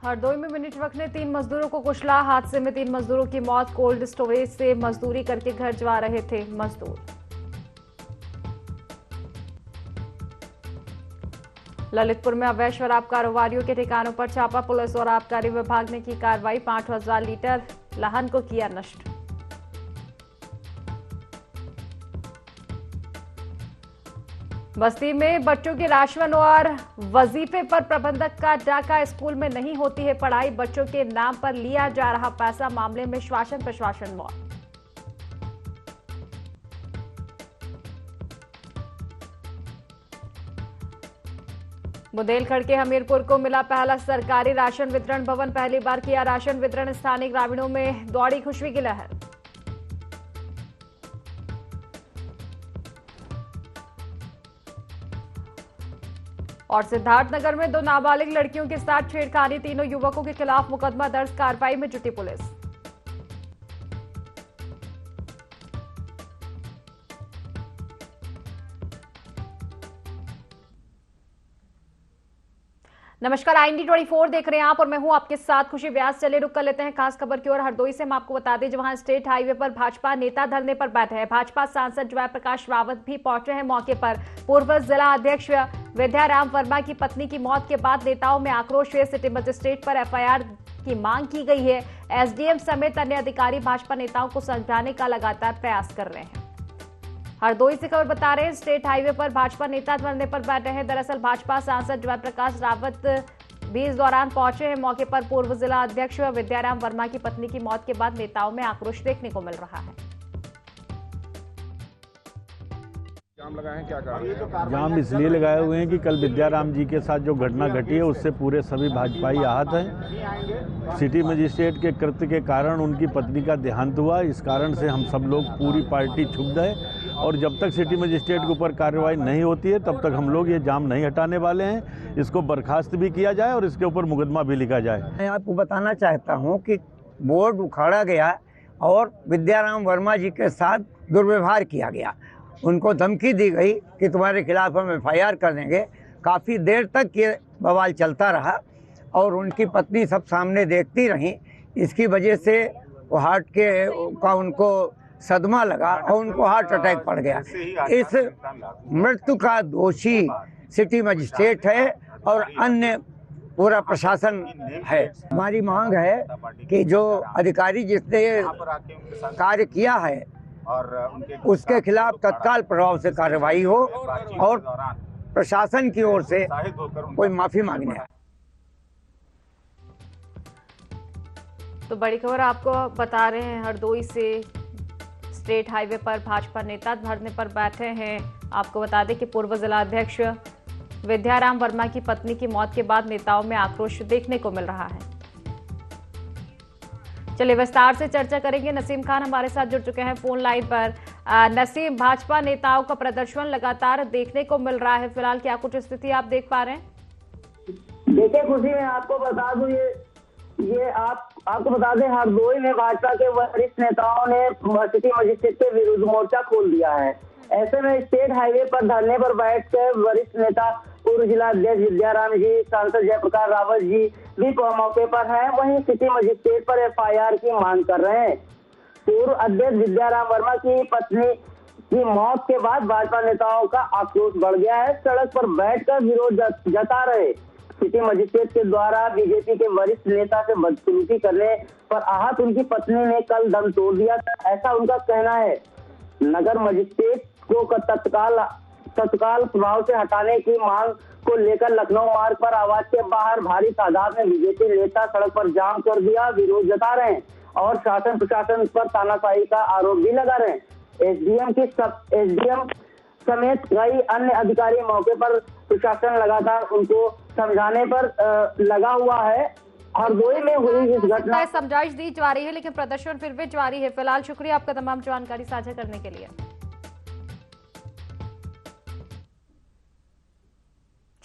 हरदोई में mini truck ने 3 मजदूरों को कुचला। हादसे में 3 मजदूरों की मौत। कोल्ड स्टोरेज से मजदूरी करके घर जा रहे थे मजदूर। ललितपुर में अवैध शराब कारोबारियों के ठिकानों पर छापा। पुलिस और आबकारी विभाग ने की कार्रवाई। 5000 लीटर लाहन को किया नष्ट। बस्ती में बच्चों के राशन और वजीफे पर प्रबंधक का डाका। स्कूल में नहीं होती है पढ़ाई, बच्चों के नाम पर लिया जा रहा पैसा। मामले में शासन प्रशासन मौन। बुंदेलखंड के हमीरपुर को मिला पहला सरकारी राशन वितरण भवन। पहली बार किया राशन वितरण। स्थानीय ग्रामीणों में दौड़ी खुशी की लहर। और सिद्धार्थनगर में 2 नाबालिग लड़कियों के साथ छेड़खानी। तीनों युवकों के खिलाफ मुकदमा दर्ज। कार्रवाई में जुटी पुलिस। नमस्कार, IND24 देख रहे हैं आप और मैं हूं आपके साथ खुशी व्यास। चले रुक कर लेते हैं खास खबर की ओर। हरदोई से हम आपको बता दें, जहां स्टेट हाईवे पर भाजपा नेता धरने पर बैठे हैं। भाजपा सांसद जयप्रकाश रावत भी पहुंचे हैं मौके पर। पूर्व जिला अध्यक्ष विद्याराम वर्मा की पत्नी की मौत के बाद नेताओं में आक्रोश है। सिटी मजिस्ट्रेट पर FIR की मांग की गई है। SDM समेत अन्य अधिकारी भाजपा नेताओं को समझाने का लगातार प्रयास कर रहे हैं। हरदोई से खबर बता रहे हैं, स्टेट हाईवे पर भाजपा नेता धरने पर बैठे हैं। दरअसल भाजपा सांसद जयप्रकाश रावत भी इस दौरान पहुंचे हैं मौके पर। पूर्व जिला अध्यक्ष विद्याराम वर्मा की पत्नी की मौत के बाद नेताओं में आक्रोश देखने को मिल रहा है। जाम लगाए हैं, क्या कारण? जाम इसलिए लगाए हुए हैं कि कल विद्याराम जी के साथ जो घटना घटी है उससे पूरे सभी भाजपाई आहत हैं। सिटी मजिस्ट्रेट के कृत्य के कारण उनकी पत्नी का देहांत हुआ। इस कारण से हम सब लोग पूरी पार्टी क्षुब्ध है और जब तक सिटी मजिस्ट्रेट के ऊपर कार्रवाई नहीं होती है तब तक हम लोग ये जाम नहीं हटाने वाले हैं। इसको बर्खास्त भी किया जाए और इसके ऊपर मुकदमा भी लिखा जाए। मैं आपको बताना चाहता हूँ कि बोर्ड उखाड़ा गया और विद्याराम वर्मा जी के साथ दुर्व्यवहार किया गया। उनको धमकी दी गई कि तुम्हारे खिलाफ हम FIR कर देंगे। काफ़ी देर तक ये बवाल चलता रहा और उनकी पत्नी सब सामने देखती रहीं। इसकी वजह से वो हार्ट का उनको सदमा लगा और उनको हार्ट अटैक पड़ गया। इस मृत्यु का दोषी सिटी मजिस्ट्रेट है और अन्य पूरा प्रशासन है। हमारी मांग है कि जो अधिकारी जिसने कार्य किया है और उसके खिलाफ तत्काल प्रभाव से कार्रवाई हो और प्रशासन की ओर से कोई माफी मांगने आए। तो बड़ी खबर आपको बता रहे हैं, हरदोई से स्टेट हाईवे पर भाजपा नेता धरने पर बैठे हैं। आपको बता दें कि पूर्व जिला अध्यक्ष विद्याराम वर्मा की पत्नी की मौत के बाद नेताओं में आक्रोश देखने को मिल रहा है। चलिए विस्तार से चर्चा करेंगे। नसीम खान हमारे साथ जुड़ चुके हैं फोन लाइन पर। नसीम, भाजपा नेताओं का प्रदर्शन लगातार देखने को मिल रहा है, फिलहाल क्या कुछ स्थिति आप देख पा रहे हैं? देखिए खुशी, मैं आपको बता दूं, ये आपको बता दें, हरदोई में भाजपा के वरिष्ठ नेताओं ने सिटी मजिस्ट्रेट के विरुद्ध मोर्चा खोल दिया है। ऐसे में स्टेट हाईवे पर धरने पर बैठकर वरिष्ठ नेता पूर्व जिला अध्यक्ष विद्याराम जी, सांसद जयप्रकाश रावत जी भी मौके पर हैं। वहीं सिटी मजिस्ट्रेट पर FIR की मांग कर रहे हैं। पूर्व अध्यक्ष विद्याराम वर्मा की पत्नी की मौत के बाद भाजपा नेताओं का आक्रोश बढ़ गया है। सड़क पर बैठकर विरोध जता रहे। सिटी मजिस्ट्रेट के द्वारा बीजेपी के वरिष्ठ नेता से बदसलूकी करने पर आहत उनकी पत्नी ने कल दम तोड़ दिया, ऐसा उनका कहना है। नगर मजिस्ट्रेट को तत्काल प्रभाव से हटाने की मांग को लेकर लखनऊ मार्ग पर आवाज के बाहर भारी तादाद में बीजेपी नेता सड़क पर जाम कर दिया, विरोध जता रहे हैं और शासन प्रशासन पर तानाशाही का आरोप भी लगा रहे हैं। SDM समेत कई अन्य अधिकारी मौके पर प्रशासन लगातार उनको समझाने पर लगा हुआ है। हरदोई में हुई इस घटना समझाइश दी जा रही है लेकिन प्रदर्शन फिर भी जारी है। फिलहाल शुक्रिया आपका तमाम जानकारी साझा करने के लिए।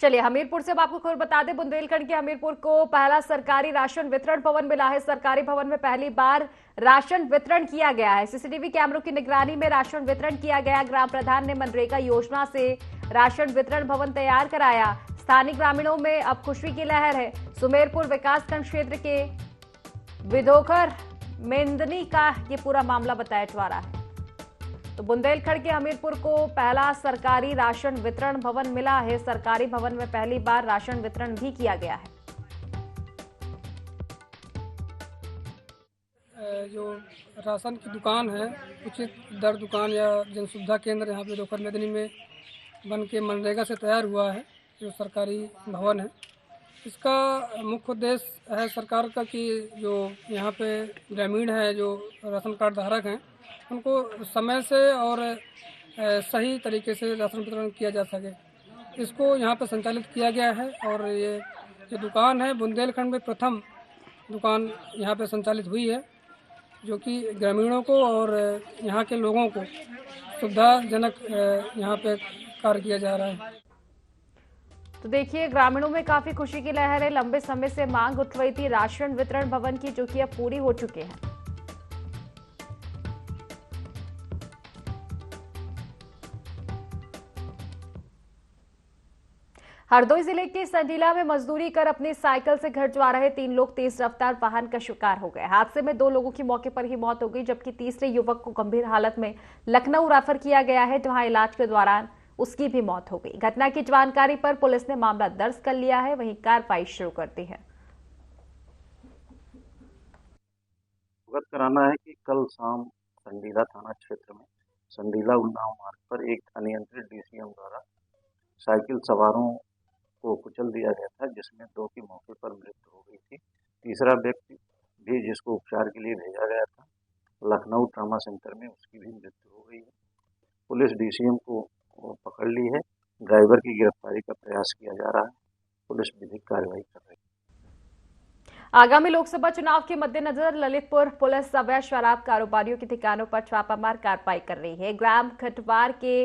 चलिए हमीरपुर से अब आपको खबर बता दें, बुंदेलखंड के हमीरपुर को पहला सरकारी राशन वितरण भवन मिला है। सरकारी भवन में पहली बार राशन वितरण किया गया है। CCTV कैमरों की निगरानी में राशन वितरण किया गया। ग्राम प्रधान ने मनरेगा योजना से राशन वितरण भवन तैयार कराया। स्थानीय ग्रामीणों में अब खुशी की लहर है। सुमेरपुर विकासखंड क्षेत्र के विधोखर मेंदनी का ये पूरा मामला बताया जा रहा है। तो बुंदेलखंड के हमीरपुर को पहला सरकारी राशन वितरण भवन मिला है। सरकारी भवन में पहली बार राशन वितरण भी किया गया है। जो राशन की दुकान है, उचित दर दुकान या जन सुविधा केंद्र यहाँ पे विधोखर मेदनी में बन के मनरेगा से तैयार हुआ है। जो सरकारी भवन है, इसका मुख्य उद्देश्य है सरकार का कि जो यहाँ पे ग्रामीण है, जो राशन कार्ड धारक हैं, उनको समय से और सही तरीके से राशन वितरण किया जा सके, इसको यहाँ पे संचालित किया गया है। और ये जो दुकान है, बुंदेलखंड में प्रथम दुकान यहाँ पे संचालित हुई है, जो कि ग्रामीणों को और यहाँ के लोगों को सुविधाजनक यहाँ पे कार्य किया जा रहा है। तो देखिए, ग्रामीणों में काफी खुशी की लहर है। लंबे समय से मांग उठ रही थी राशन वितरण भवन की, जो कि अब पूरी हो चुके हैं। हरदोई जिले के संडीला में मजदूरी कर अपनी साइकिल से घर जा रहे 3 लोग तेज रफ्तार वाहन का शिकार हो गए। हादसे में 2 लोगों की मौके पर ही मौत हो गई, जबकि तीसरे युवक को गंभीर हालत में लखनऊ रेफर किया गया है, जहां इलाज के दौरान उसकी भी मौत हो गई। घटना की जानकारी पर पुलिस ने मामला दर्ज कर लिया है, वहीं कार्रवाई शुरू कर दी है। अवगत कराना है कि कल शाम संडीला थाना क्षेत्र में संडीला उन्नाव मार्ग पर एक अनियंत्रित डीसीएम द्वारा साइकिल सवारों को कुचल दिया गया था, जिसमें 2 की मौके पर मृत्यु हो गई थी। तीसरा व्यक्ति भी, जिसको उपचार के लिए भेजा गया था लखनऊ ट्रामा सेंटर में, उसकी भी मृत्यु हो गई है। पुलिस डीसीएम को पकड़ ली है। ड्राइवर की गिरफ्तारी का प्रयास किया जा रहा है। पुलिस विधिक कार्रवाई कर रही है। आगामी लोकसभा चुनाव के मद्देनजर ललितपुर पुलिस अवैध शराब कारोबारियों के ठिकानों पर छापामार कार्रवाई कर रही है। ग्राम खटवार के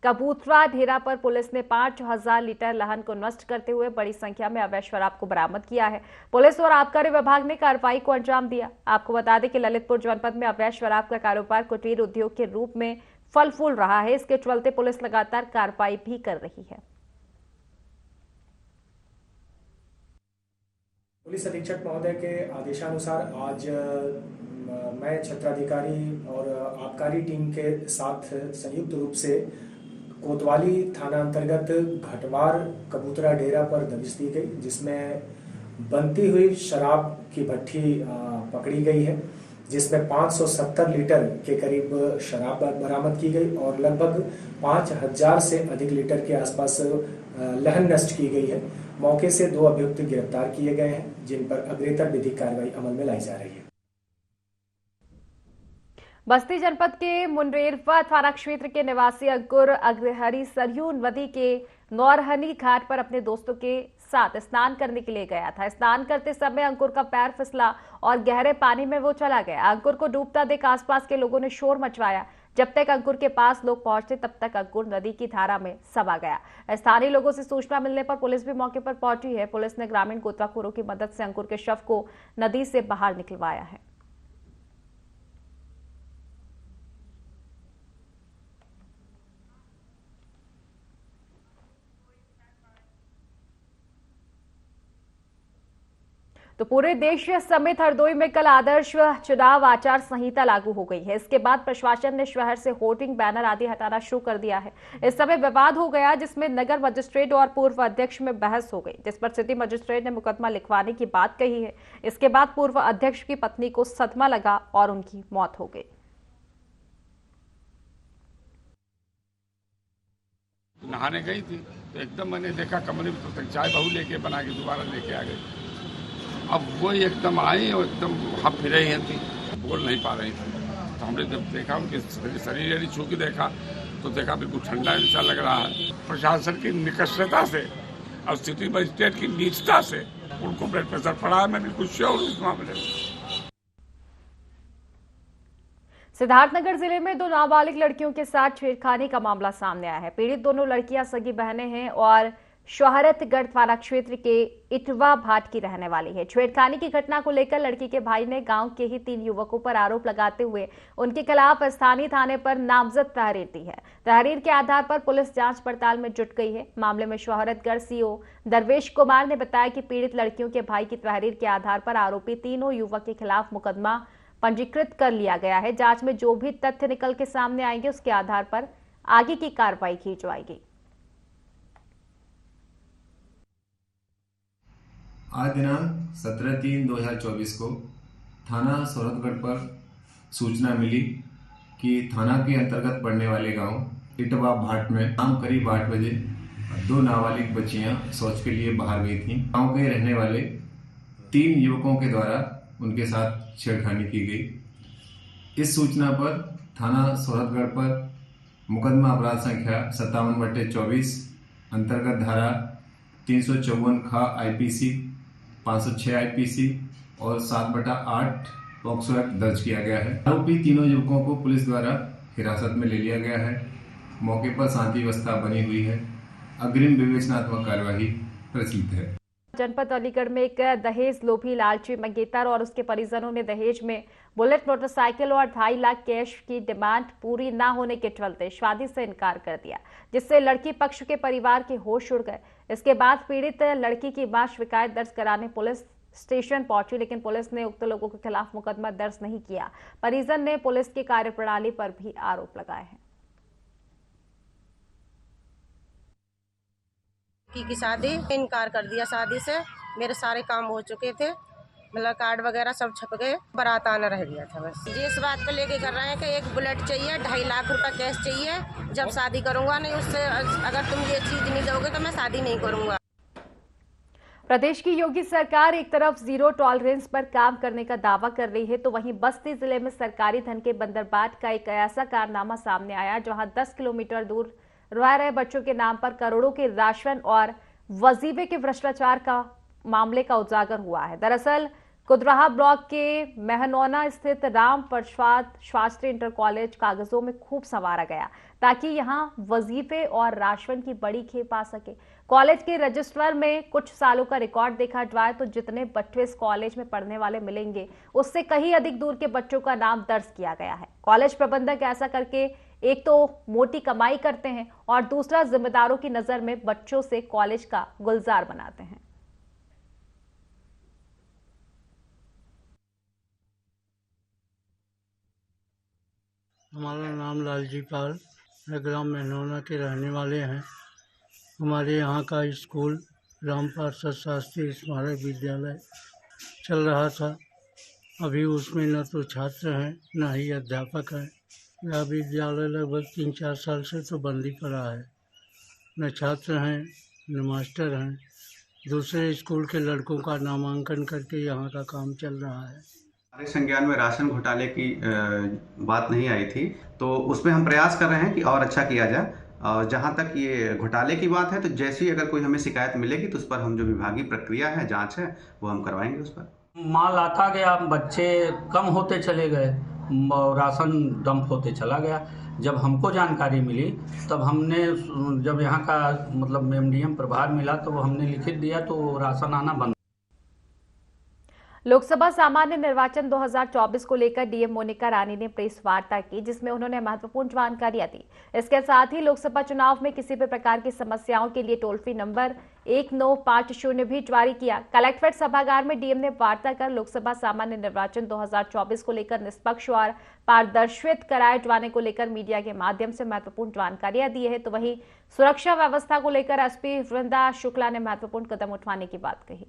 कबूतरा ढेरा पर पुलिस ने 5000 लीटर लहन को नष्ट करते हुए बड़ी संख्या में अवैध शराब को बरामद किया है। पुलिस और आबकारी विभाग ने कार्रवाई को अंजाम दिया। आपको बता दें कि ललितपुर जनपद में अवैध शराब का कारोबार कुटीर उद्योग के रूप में फल फूल रहा है। इसके चलते पुलिस लगातार कार्रवाई भी कर रही है। पुलिस अधीक्षक महोदय के आदेशानुसार आज मैं क्षेत्राधिकारी और आबकारी टीम के साथ संयुक्त रूप से कोतवाली थाना अंतर्गत घटवार कबूतरा डेरा पर दबिश दी गई, जिसमें बनती हुई शराब की भट्ठी पकड़ी गई है, जिसमें 570 लीटर के करीब शराब बरामद की गई और लगभग 5000 से अधिक लीटर के आसपास लहन नष्ट की गई है। मौके से 2 अभियुक्त गिरफ्तार किए गए हैं, जिन पर अग्रेतर विधिक कार्रवाई अमल में लाई जा रही है। बस्ती जनपद के मुनरेरवा थाना क्षेत्र के निवासी अंकुर अग्रहरी सरयू नदी के नौरहनी घाट पर अपने दोस्तों के साथ स्नान करने के लिए गया था। स्नान करते समय अंकुर का पैर फिसला और गहरे पानी में वो चला गया। अंकुर को डूबता देख आसपास के लोगों ने शोर मचवाया। जब तक अंकुर के पास लोग पहुंचते, तब तक अंकुर नदी की धारा में समा गया। स्थानीय लोगों से सूचना मिलने पर पुलिस भी मौके पर पहुंची है। पुलिस ने ग्रामीण गोताखोरों की मदद से अंकुर के शव को नदी से बाहर निकलवाया है। तो पूरे देश समेत हरदोई में कल आदर्श चुनाव आचार संहिता लागू हो गई है। इसके बाद प्रशासन ने शहर से होर्डिंग, बैनर आदि हटाना शुरू कर दिया है। इस समय विवाद हो गया, जिसमें नगर मजिस्ट्रेट और पूर्व अध्यक्ष में बहस हो गई, जिस पर सिटी मजिस्ट्रेट ने मुकदमा लिखवाने की बात कही है। इसके बाद पूर्व अध्यक्ष की पत्नी को सदमा लगा और उनकी मौत हो गई। नहाने गई थी तो एकदम मैंने देखा कमरे में तो चाय बहू लेके बना के दोबारा लेके आ गई। अब वो एकदम आई और एकदम हाथ फिर रही थी, बोल नहीं पा रही थी। तो हमने जब देखा उनके शरीर छू के देखा तो देखा बिल्कुल ठंडा जैसा लग रहा है। प्रशासन की निकष्टता से और सिटी मजिस्ट्रेट की नीचता से उनको ब्लड प्रेशर पड़ा है। मैं बिल्कुल श्योर हूँ इस मामले में। सिद्धार्थनगर जिले में 2 नाबालिग लड़कियों के साथ छेड़खानी का मामला सामने आया है। पीड़ित दोनों लड़कियां सगी बहनें हैं और शोहरतगढ़ थाना क्षेत्र के इटवा भाट की रहने वाली है। छेड़खानी की घटना को लेकर लड़की के भाई ने गांव के ही 3 युवकों पर आरोप लगाते हुए उनके खिलाफ स्थानीय थाने पर नामजद तहरीर दी है। तहरीर के आधार पर पुलिस जांच पड़ताल में जुट गई है। मामले में शोहरतगढ़ सीओ दरवेश कुमार ने बताया कि पीड़ित लड़कियों के भाई की तहरीर के आधार पर आरोपी तीनों युवक के खिलाफ मुकदमा पंजीकृत कर लिया गया है। जांच में जो भी तथ्य निकल के सामने आएंगे उसके आधार पर आगे की कार्रवाई की जाएगी। आज दिनांक 17/3/2024 को थाना शोहरतगढ़ पर सूचना मिली कि थाना के अंतर्गत पड़ने वाले गांव इटवा भाट में शाम करीब 8 बजे 2 नाबालिग बच्चियां शौच के लिए बाहर गई थीं। गांव के रहने वाले 3 युवकों के द्वारा उनके साथ छेड़खानी की गई। इस सूचना पर थाना शोहरतगढ़ पर मुकदमा अपराध संख्या 57/24 अंतर्गत धारा 354 खा IPC 506 IPC और 7/8 पॉक्सो एक्ट दर्ज किया गया है। आरोपी तीनों युवकों को पुलिस द्वारा हिरासत में ले लिया गया है। मौके पर शांति व्यवस्था बनी हुई है। अग्रिम विवेचनात्मक कार्यवाही प्रचलित है। जनपद अलीगढ़ में एक दहेज लोभी लालची मंगेतर और उसके परिजनों ने दहेज में बुलेट मोटरसाइकिल और 2.5 लाख कैश की डिमांड पूरी न होने के चलते शादी से इनकार कर दिया, जिससे लड़की पक्ष के परिवार के होश उड़ गए। इसके बाद पीड़ित लड़की की मां शिकायत दर्ज कराने पुलिस स्टेशन पहुंची, लेकिन पुलिस ने उक्त लोगों के खिलाफ मुकदमा दर्ज नहीं किया। परिजन ने पुलिस की कार्यप्रणाली पर भी आरोप लगाए हैं। की शादी इनकार कर दिया। शादी से मेरे सारे काम हो चुके थे, मतलब कार्ड वगैरह सब छप गए, बारात आना रह गया था बस। जी इस बात पे लेके कर रहे हैं कि एक बुलेट चाहिए, 2.5 लाख रुपए कैश चाहिए, जब शादी करूंगा। नहीं उससे अगर तुम ये चीज नहीं दोगे तो मैं शादी नहीं करूंगा। प्रदेश की योगी सरकार एक तरफ जीरो टॉलरेंस पर काम करने का दावा कर रही है, तो वहीं बस्ती जिले में सरकारी धन के बंदरबाट का एक ऐसा कारनामा सामने आया जहां 10 किलोमीटर दूर रह रहे बच्चों के नाम पर करोड़ों के राशन और वजीफे के भ्रष्टाचार का मामले का उजागर हुआ है। दरअसल कुदराहा ब्लॉक के महनौना स्थित राम प्रसाद शास्त्री इंटर कॉलेज कागजों में खूब संवारा गया ताकि यहां वजीफे और राशन की बड़ी खेप आ सके। कॉलेज के रजिस्टर में कुछ सालों का रिकॉर्ड देखा जाए तो जितने बच्चे इस कॉलेज में पढ़ने वाले मिलेंगे उससे कहीं अधिक दूर के बच्चों का नाम दर्ज किया गया है। कॉलेज प्रबंधक ऐसा करके एक तो मोटी कमाई करते हैं और दूसरा जिम्मेदारों की नजर में बच्चों से कॉलेज का गुलजार बनाते हैं। हमारा नाम लालजी पाल है, ग्राम महनौना के रहने वाले हैं। हमारे यहाँ का स्कूल राम प्रसाद शास्त्री स्मारक विद्यालय चल रहा था। अभी उसमें न तो छात्र हैं न ही अध्यापक हैं। यह विद्यालय लगभग 3-4 साल से तो बंद ही पड़ा है। न छात्र हैं न मास्टर हैं। दूसरे स्कूल के लड़कों का नामांकन करके यहाँ का काम चल रहा है। हमारे संज्ञान में राशन घोटाले की बात नहीं आई थी, तो उसमें हम प्रयास कर रहे हैं कि और अच्छा किया जाए। और जहाँ तक ये घोटाले की बात है तो जैसी अगर कोई हमें शिकायत मिलेगी तो उस पर हम जो विभागीय प्रक्रिया है, जांच है, वो हम करवाएंगे। उस पर माल आता गया, बच्चे कम होते चले गए, राशन डंप होते चला गया। जब हमको जानकारी मिली तब हमने, जब यहाँ का मतलब MDM प्रभार मिला तो हमने लिखित दिया तो राशन आना बंद। लोकसभा सामान्य निर्वाचन 2024 को लेकर डीएम मोनिका रानी ने प्रेस वार्ता की, जिसमें उन्होंने महत्वपूर्ण जानकारियां दी। इसके साथ ही लोकसभा चुनाव में किसी भी प्रकार की समस्याओं के लिए टोल फ्री नंबर 1950 भी जारी किया। कलेक्ट्रेट सभागार में डीएम ने वार्ता कर लोकसभा सामान्य निर्वाचन 2024 को लेकर निष्पक्ष और पारदर्शित कराए जाने को लेकर मीडिया के माध्यम से महत्वपूर्ण जानकारियां दी है। तो वहीं सुरक्षा व्यवस्था को लेकर SP वृंदा शुक्ला ने महत्वपूर्ण कदम उठाने की बात कही।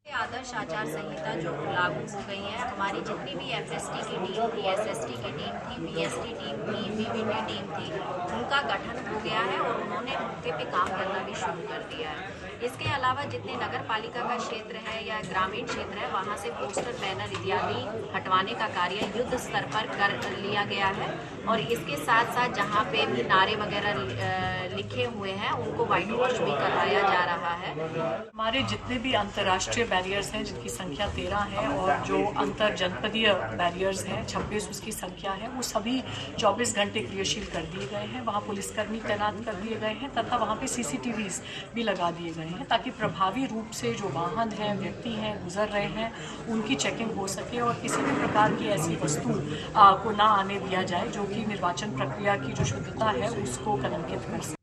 आदर्श आचार संहिता जो लागू हो गई है, हमारी जितनी भी FST की टीम थी, SST की टीम थी, BST टीम थी, BVT टीम थी, उनका गठन हो गया है और उन्होंने मौके पे काम करना भी शुरू कर दिया है। इसके अलावा जितने नगर पालिका का क्षेत्र है या ग्रामीण क्षेत्र है, वहाँ से पोस्टर बैनर इत्यादि हटवाने का कार्य युद्ध स्तर पर कर लिया गया है। और इसके साथ साथ जहाँ पे भी नारे वगैरह लिखे हुए हैं उनको व्हाइट वॉश भी करवाया जा रहा है। हमारे जितने भी अंतर्राष्ट्रीय बैनर बैरियर्स हैं जिनकी संख्या 13 है, और जो अंतर जनपदीय बैरियर्स हैं 26 उसकी संख्या है, वो सभी 24 घंटे क्रियाशील कर दिए गए हैं। वहाँ पुलिसकर्मी तैनात कर दिए गए हैं तथा वहाँ पे CCTVs भी लगा दिए गए हैं ताकि प्रभावी रूप से जो वाहन हैं, व्यक्ति हैं, गुजर रहे हैं, उनकी चेकिंग हो सके और किसी भी प्रकार की ऐसी वस्तु को ना आने दिया जाए जो कि निर्वाचन प्रक्रिया की जो शुद्धता है उसको कलंकित कर सके।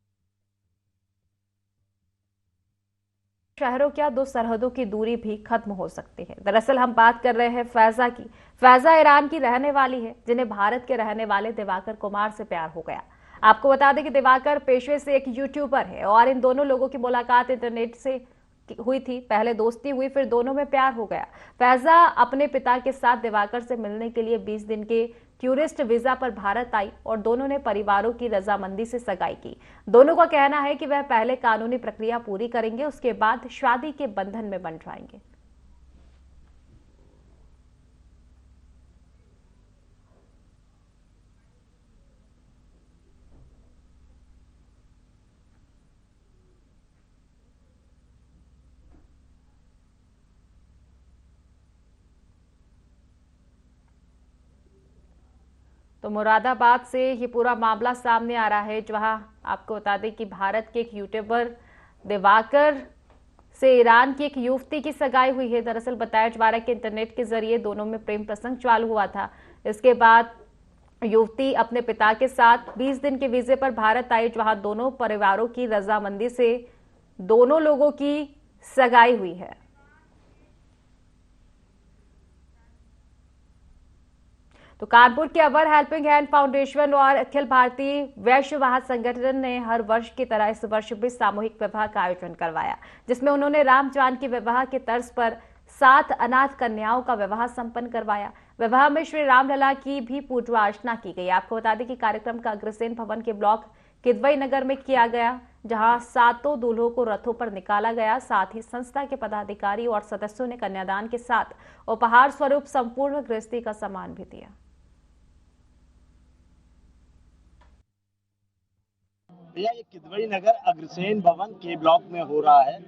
शहरों क्या दो सरहदों की दूरी भी खत्म हो सकती है। दरअसल हम बात कर रहे हैं फैजा की। फैजा ईरान की रहने वाली है, जिन्हें भारत के रहने वाले दिवाकर कुमार से प्यार हो गया। आपको बता दें कि दिवाकर पेशे से एक यूट्यूबर है और इन दोनों लोगों की मुलाकात इंटरनेट से हुई थी। पहले दोस्ती हुई, फिर दोनों में प्यार हो गया। फैजा अपने पिता के साथ दिवाकर से मिलने के लिए 20 दिन के टूरिस्ट वीजा पर भारत आई और दोनों ने परिवारों की रजामंदी से सगाई की। दोनों का कहना है कि वह पहले कानूनी प्रक्रिया पूरी करेंगे, उसके बाद शादी के बंधन में बंध जाएंगे। तो मुरादाबाद से ये पूरा मामला सामने आ रहा है, जहां आपको बता दें कि भारत के एक यूट्यूबर दिवाकर से ईरान की एक युवती की सगाई हुई है। दरअसल बताया जा रहा है कि इंटरनेट के जरिए दोनों में प्रेम प्रसंग चालू हुआ था। इसके बाद युवती अपने पिता के साथ 20 दिन के वीजे पर भारत आई, जहां दोनों परिवारों की रजामंदी से दोनों लोगों की सगाई हुई है। तो कानपुर के अवर हेल्पिंग हैंड फाउंडेशन और अखिल भारतीय वैश्य महासंगठन ने हर वर्ष की तरह इस वर्ष भी सामूहिक विवाह का आयोजन करवाया, जिसमें उन्होंने राम जानकी विवाह के तर्ज पर 7 अनाथ कन्याओं का विवाह संपन्न करवाया। विवाह में श्री रामलला की भी पूजा अर्चना की गई। आपको बता दें कि कार्यक्रम का अग्रसेन भवन के ब्लॉक किदवई नगर में किया गया, जहां 7 दूल्हों को रथों पर निकाला गया। साथ ही संस्था के पदाधिकारी और सदस्यों ने कन्यादान के साथ उपहार स्वरूप संपूर्ण गृहस्थी का सम्मान भी दिया। भैया ये किदवई नगर अग्रसेन भवन के ब्लॉक में हो रहा है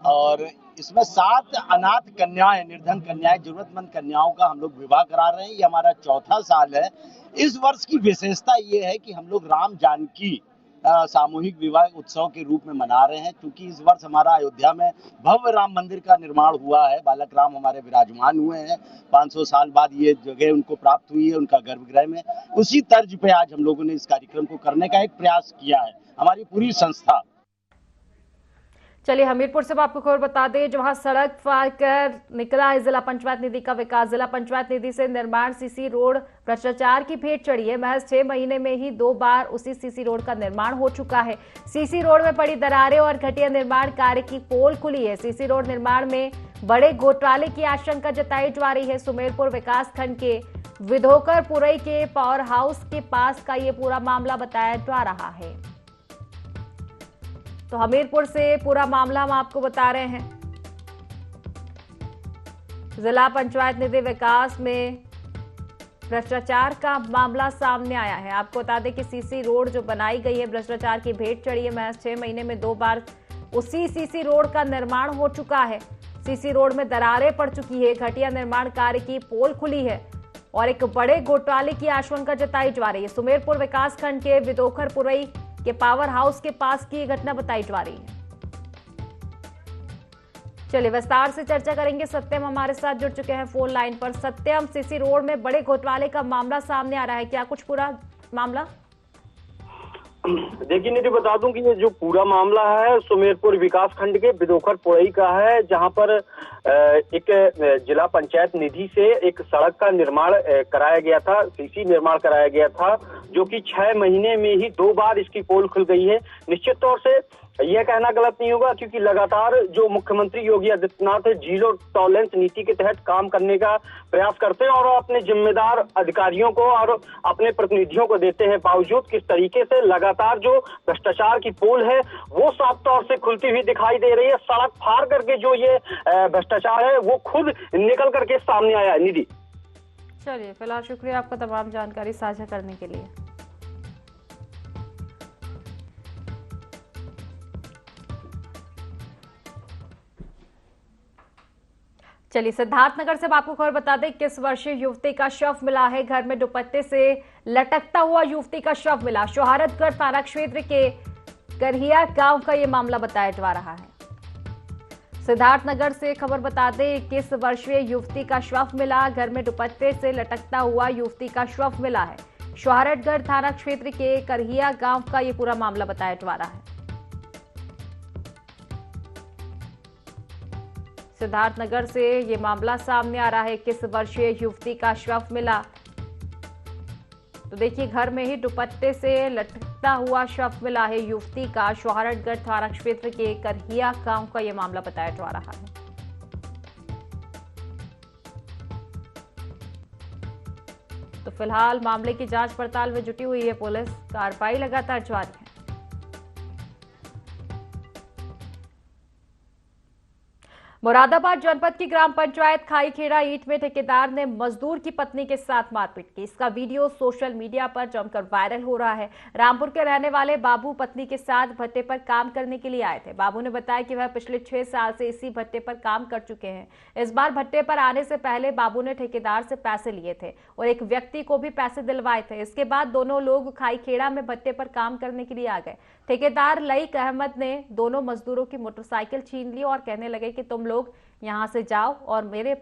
और इसमें 7 अनाथ कन्याएं, निर्धन कन्याएं, जरूरतमंद कन्याओं का हम लोग विवाह करा रहे हैं। ये हमारा 4था साल है। इस वर्ष की विशेषता ये है कि हम लोग राम जानकी सामूहिक विवाह उत्सव के रूप में मना रहे हैं, क्योंकि इस वर्ष हमारा अयोध्या में भव्य राम मंदिर का निर्माण हुआ है। बालक राम हमारे विराजमान हुए हैं। 500 साल बाद ये जगह उनको प्राप्त हुई है, उनका गर्भगृह में। उसी तर्ज पे आज हम लोगों ने इस कार्यक्रम को करने का एक प्रयास किया है, हमारी पूरी संस्था। चलिए हमीरपुर से आपको खबर बता दें, जहां सड़क पार कर निकला है जिला पंचायत निधि का विकास। जिला पंचायत निधि से निर्माण सीसी रोड भ्रष्टाचार की भेंट चढ़ी है। महज 6 महीने में ही 2 बार उसी सीसी रोड का निर्माण हो चुका है। सीसी रोड में पड़ी दरारें और घटिया निर्माण कार्य की पोल खुली है। सीसी रोड निर्माण में बड़े घोटाले की आशंका जताई जा रही है। सुमेरपुर विकास खंड के विधोकर पुरई के पावर हाउस के पास का ये पूरा मामला बताया जा रहा है। तो हमीरपुर से पूरा मामला हम आपको बता रहे हैं। जिला पंचायत निधि विकास में भ्रष्टाचार का मामला सामने आया है। आपको बता दें कि सीसी रोड जो बनाई गई है, भ्रष्टाचार की भेंट चढ़ी है। महज 6 महीने में 2 बार उसी सीसी रोड का निर्माण हो चुका है। सीसी रोड में दरारें पड़ चुकी है, घटिया निर्माण कार्य की पोल खुली है और एक बड़े घोटाले की आशंका जताई जा रही है। सुमेरपुर विकास खंड के विधोकर पुरई के पावर हाउस के पास की घटना बताई जा रही है। चलिए विस्तार से चर्चा करेंगे। सत्यम हमारे साथ जुड़ चुके हैं फोन लाइन पर। सत्यम, सीसी रोड में बड़े घोटाले का मामला सामने आ रहा है, क्या कुछ पूरा मामला? देखिए निधि, बता दूं कि ये जो पूरा मामला है सुमेरपुर विकास खंड के विधोकर पुरई का है, जहां पर एक जिला पंचायत निधि से एक सड़क का निर्माण कराया गया था, सीसी निर्माण कराया गया था, जो कि 6 महीने में ही 2 बार इसकी पोल खुल गई है। निश्चित तौर से यह कहना गलत नहीं होगा, क्योंकि लगातार जो मुख्यमंत्री योगी आदित्यनाथ जीरो टॉलरेंस नीति के तहत काम करने का प्रयास करते हैं और अपने जिम्मेदार अधिकारियों को और अपने प्रतिनिधियों को देते हैं, बावजूद किस तरीके से लगातार जो भ्रष्टाचार की पोल है वो साफ तौर से खुलती हुई दिखाई दे रही है। सड़क फाड़ करके जो ये भ्रष्टाचार है वो खुद निकल करके सामने आया है। निधि, चलिए फिलहाल शुक्रिया आपका तमाम जानकारी साझा करने के लिए। चलिए सिद्धार्थनगर से आपको खबर बता दें, 21 वर्षीय युवती का शव मिला है। घर में दुपट्टे से लटकता हुआ युवती का शव मिला। शोहरतगढ़ थाना क्षेत्र के करहिया गांव का ये मामला बताया जा रहा है। सिद्धार्थनगर से खबर बता दें, 21 वर्षीय युवती का शव मिला। घर में दुपट्टे से लटकता हुआ युवती का शव मिला है। शोहरतगढ़ थाना क्षेत्र के करहिया गांव का ये पूरा मामला बताया जा रहा है। सिद्धार्थनगर से ये मामला सामने आ रहा है। 21 वर्षीय युवती का शव मिला। तो देखिए, घर में ही दुपट्टे से लटकता हुआ शव मिला है युवती का। शोहरतगढ़ थाना क्षेत्र के करहिया गांव का ये मामला बताया जा रहा है। तो फिलहाल मामले की जांच पड़ताल में जुटी हुई है पुलिस। कार्रवाई लगातार जारी है। मुरादाबाद जनपद की ग्राम पंचायत खाईखेड़ा ईंट में ठेकेदार ने मजदूर की पत्नी के साथ मारपीट की। इसका वीडियो सोशल मीडिया पर जमकर वायरल हो रहा है। रामपुर के रहने वाले बाबू पत्नी के साथ भट्टे पर काम करने के लिए आए थे। बाबू ने बताया कि वह पिछले 6 साल से इसी भट्टे पर काम कर चुके हैं। इस बार भट्टे पर आने से पहले बाबू ने ठेकेदार से पैसे लिए थे और एक व्यक्ति को भी पैसे दिलवाए थे। इसके बाद दोनों लोग खाईखेड़ा में भट्टे पर काम करने के लिए आ गए। ठेकेदार लईक अहमद ने दोनों मजदूरों की मोटरसाइकिल छीन ली और कहने लगे कि तुम लोग यहां से जाओ और मेरे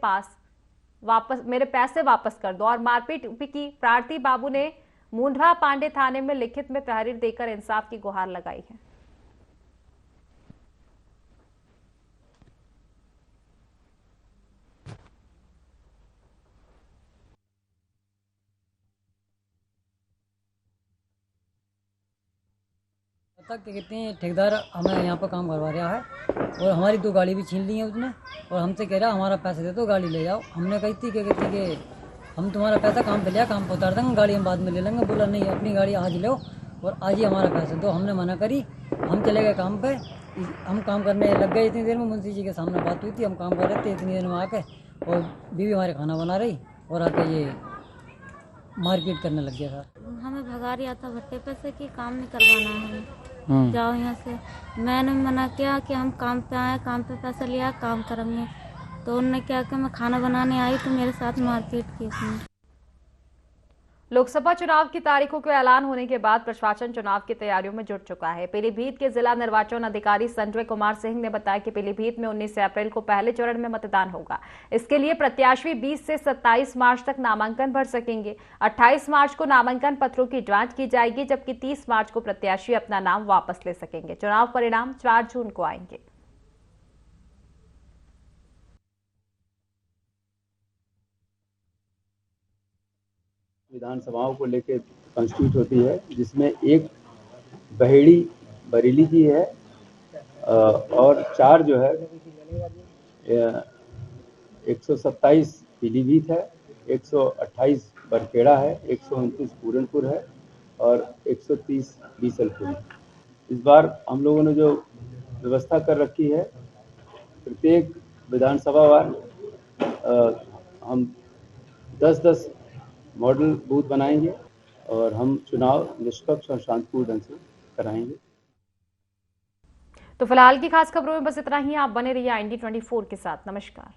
पैसे वापस कर दो, और मारपीट भी की। प्रार्थी बाबू ने मुंडवा पांडे थाने में लिखित में तहरीर देकर इंसाफ की गुहार लगाई है। तक कहते हैं ठेकेदार हमें यहाँ पर काम करवा रहा है और हमारी 2 गाड़ी भी छीन ली है उसने, और हमसे कह रहा हमारा पैसा दे दो, गाड़ी ले जाओ। हमने कही थी कि हम तुम्हारा पैसा काम पे लिया, काम पे उतार देंगे, गाड़ी हम बाद में ले लेंगे। बोला नहीं, अपनी गाड़ी आज लो और आज ही हमारा पैसा दो। हमने मना करी। हम चले गए काम पे। हम काम करने लग गए। इतनी देर में मुंशी जी के सामने बात हुई थी, हम काम कर रहे थे। इतनी देर में आके और बीवी हमारे खाना बना रही और आके ये मारपीट करने लग गया था। हमें भगा रहा था भट्टे पे से कि काम नहीं करवाना है, जाओ यहाँ से। मैंने मना किया कि हम काम पे आए, काम पे पैसा लिया, काम करेंगे। तो उन्होंने क्या कि मैं खाना बनाने आई तो मेरे साथ मारपीट की उसने। लोकसभा चुनाव की तारीखों के ऐलान होने के बाद प्रशासन चुनाव की तैयारियों में जुट चुका है। पीलीभीत के जिला निर्वाचन अधिकारी संजय कुमार सिंह ने बताया कि पीलीभीत में 19 अप्रैल को पहले चरण में मतदान होगा। इसके लिए प्रत्याशी 20 से 27 मार्च तक नामांकन भर सकेंगे। 28 मार्च को नामांकन पत्रों की जांच की जाएगी, जबकि 30 मार्च को प्रत्याशी अपना नाम वापस ले सकेंगे। चुनाव परिणाम 4 जून को आएंगे। विधानसभाओं को लेकर कॉन्स्टिट्यूट होती है, जिसमें एक बहेड़ी बरेली की है और 4 जो है 127 पीलीभीत है, 128 बरखेड़ा है, 129 पूरनपुर है और 130 बीसलपुर है। इस बार हम लोगों ने जो व्यवस्था कर रखी है, प्रत्येक विधानसभा वार हम 10-10 मॉडल बूथ बनाएंगे और हम चुनाव निष्पक्ष और शांतिपूर्ण ढंग से कराएंगे। तो फिलहाल की खास खबरों में बस इतना ही। आप बने रहिए IND24 के साथ। नमस्कार।